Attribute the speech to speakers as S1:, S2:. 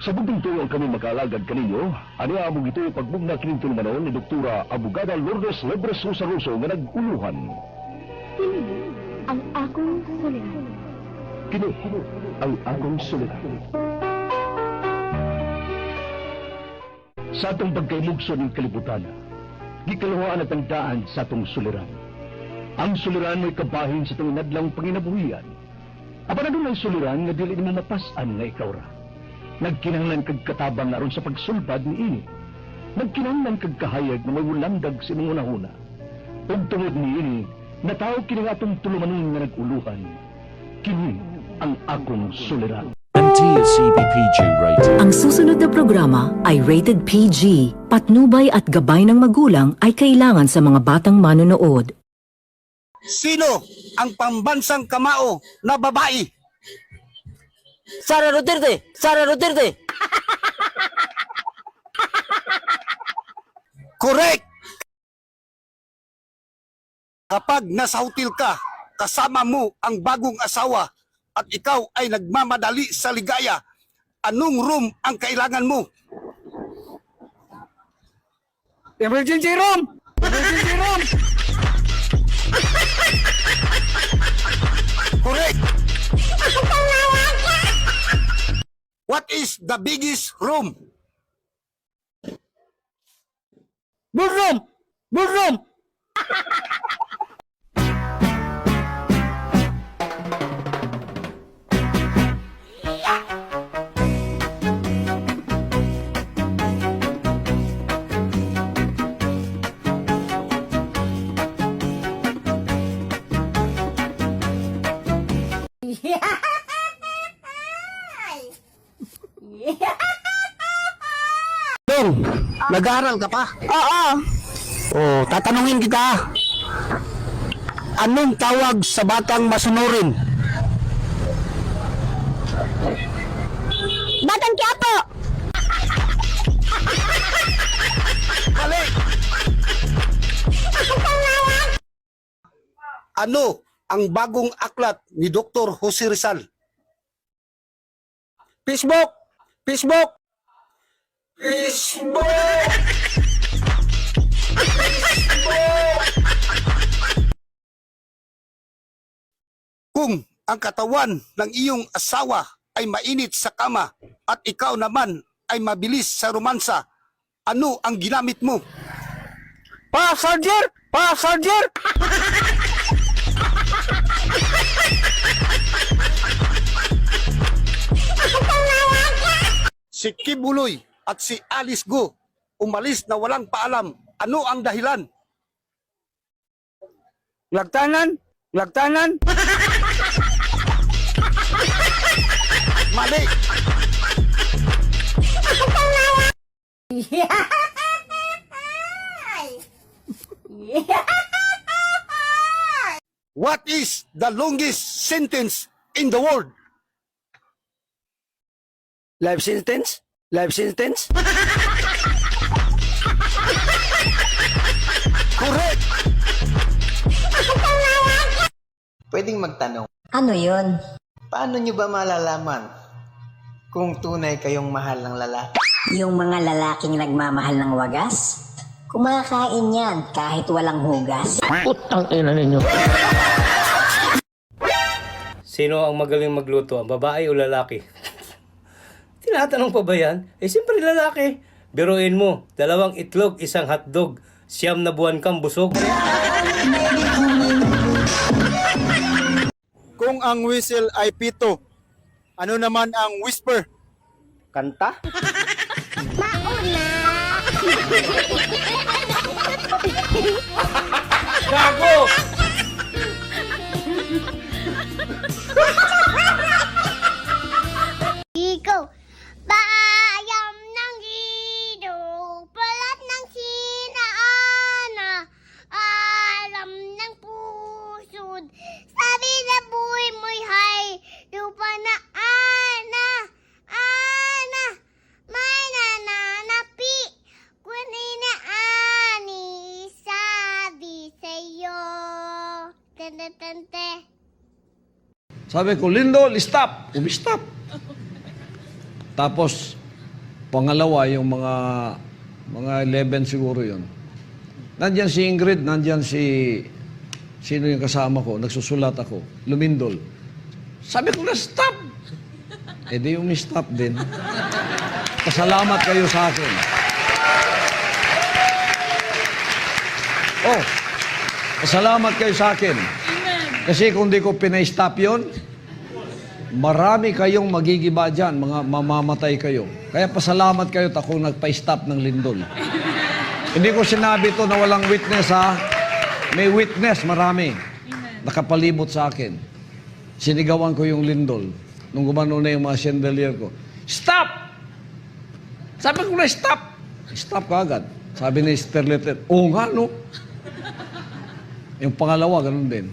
S1: Sa bundong tuyo kami makaalagad kaninyo, ani among ito yung pagbugna kining tulumanon ni Doktora Abogada Lourdes Lebres Rosaroso nga nag-uluhan.
S2: Kini ang akong suliran.
S1: Kini ang akong suliran. Sa atong pagkailugso ng kalibutan, gikaluhaan at ang daan sa atong suliran. Ang suliran may kabahin sa itong inadlang panginabuhian. Aba na doon ay suliran nga dili mo mapasan nga ikaw ra. Nagkinahanglan kag katabang aron sa pagsulbad ni ini. Nagkinahanglan kag kahayag na may wulandag sa imong unahuna. Ug tungod ni ini, natawag kini nga atong tulumanon nga nag-uluhan. Kini ang akong suliran.
S3: CBPG rating.
S4: Ang susunod na programa ay rated PG. Patnubay at gabay ng magulang ay kailangan sa mga batang manonood.
S5: Sino ang pambansang kamao na babae?
S6: Sara Duterte! Sara Duterte!
S5: Correct! Kapag nasa hotel ka, kasama mo ang bagong asawa at ikaw ay nagmamadali sa ligaya, anong room ang kailangan mo?
S6: Emergency room! Emergency room!
S5: Correct! What is the biggest room?
S6: Bedroom! Bedroom!
S5: Dong, nag-aaral ka pa?
S6: Oo!
S5: Oh, tatanungin kita. Anong tawag sa batang masunurin?
S2: Batang Quiapo!
S5: Mali! Ano ang bagong aklat ni Dr. Jose Rizal? Facebook! Facebook! Facebook! Kung ang katawan ng iyong asawa ay mainit sa kama at ikaw naman ay mabilis sa romansa, ano ang ginamit mo?
S6: Pa, soldier! Pa, soldier!
S5: Si Kibuloy at si Alice Go umalis na walang paalam. Ano ang dahilan?
S6: Lagtanan! Lagtanan!
S5: Mali! What is the longest sentence in the world?
S6: Life sentence? Life sentence?
S5: Correct!
S7: Pwedeng magtanong,
S2: Ano yun?
S7: paano nyo ba malalaman kung tunay kayong mahal ng lalaki?
S2: Yung mga lalaking nagmamahal ng wagas? Kumakain yan kahit walang hugas.
S8: Sino ang magaling magluto, ang babae o lalaki? Tinatanong pa ba yan? Eh, siyempre lalaki. Biruin mo, 2 itlog, 1 hotdog, 9 na buwan kang busog.
S9: Kung ang whistle ay pito, ano naman ang whisper?
S6: Kanta?
S8: Gago!
S2: Ikaw, bayam ng gido, balat ng sinaana, alam ng pusod, sabi na buhay mo'y hay, lupa na ana, ana, may nananapi, kunay na ani, sabi sa'yo, tante.
S10: Sabi ko, Lindo, stop. Umi-stop. Tapos, Pangalawa, yung mga 11 siguro yun. Nandyan si Ingrid, nandyan sino yung kasama ko, nagsusulat ako, lumindol. Sabi ko na, stop! Eh di yung stop din. Pasalamat kayo sa akin. Oh, pasalamat kayo sa akin. Kasi kung di ko pinay-stop yun, marami kayong magigiba dyan, mga mamamatay kayo. Kaya pasalamat kayo at ako nagpa-stop ng lindol. Hindi ko sinabi to na walang witness, ha? May witness, marami. Nakapalibot sa akin. Sinigawan ko yung lindol. Nung gumano na yung mga chandelier ko. Stop! Sabi ko na, stop! Stop ka agad. Sabi ni Sterlet, oo nga, no? Yung pangalawa, ganun din.